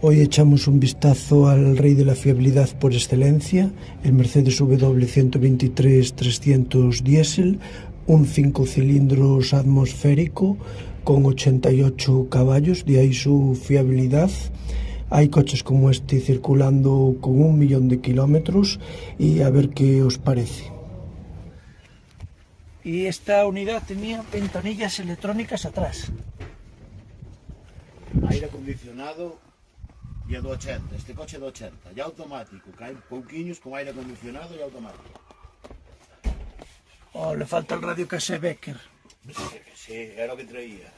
Hoy echamos un vistazo al rey de la fiabilidad por excelencia, el Mercedes W123-300 diésel, un 5 cilindros atmosférico con 88 caballos, de ahí su fiabilidad. Hay coches como este circulando con 1 millón de kilómetros y a ver qué os parece. Y esta unidad tenía ventanillas electrónicas atrás. Aire acondicionado e é do 80, este coche é do 80, e automático, caen pouquiños con aire acondicionado e automático. Oh, le falta el radio Casé Becker. Sí, era o que traía.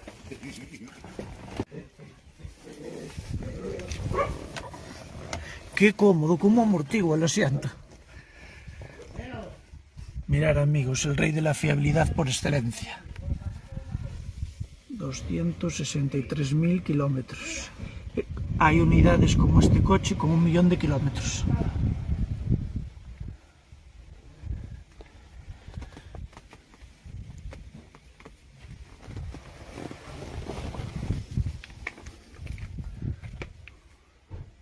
Qué cómodo, como amortigua el asiento. Mirad amigos, el rey de la fiabilidad por excelencia. 263.000 kilómetros. Hay unidades como este coche con 1 millón de kilómetros.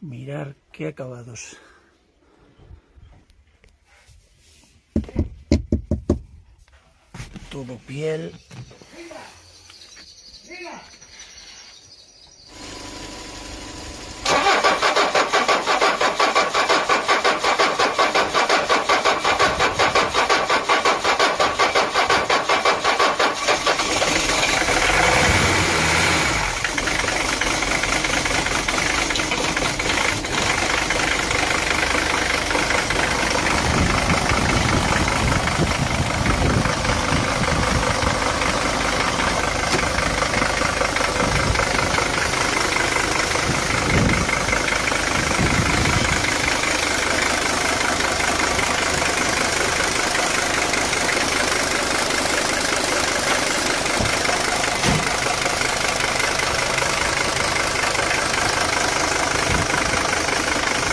Mirad qué acabados. Todo piel.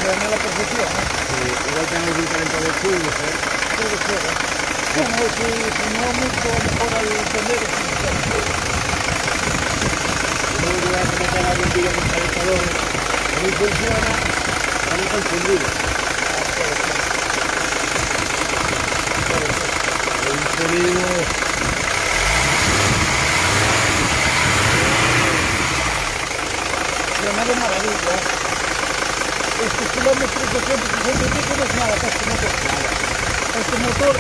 A la perfección, ¿no? Sí, igual tenemos un calentador de fuego, ¿eh? Puede ser, ¿eh? Bueno, si no mucho, mejor al tender. Luego voy a meter a ventillo con calentador, a mí funciona, a mí está encendido. El sonido... Suena de maravilla. Estos kilómetros de 165 no es nada para este motor. Este motor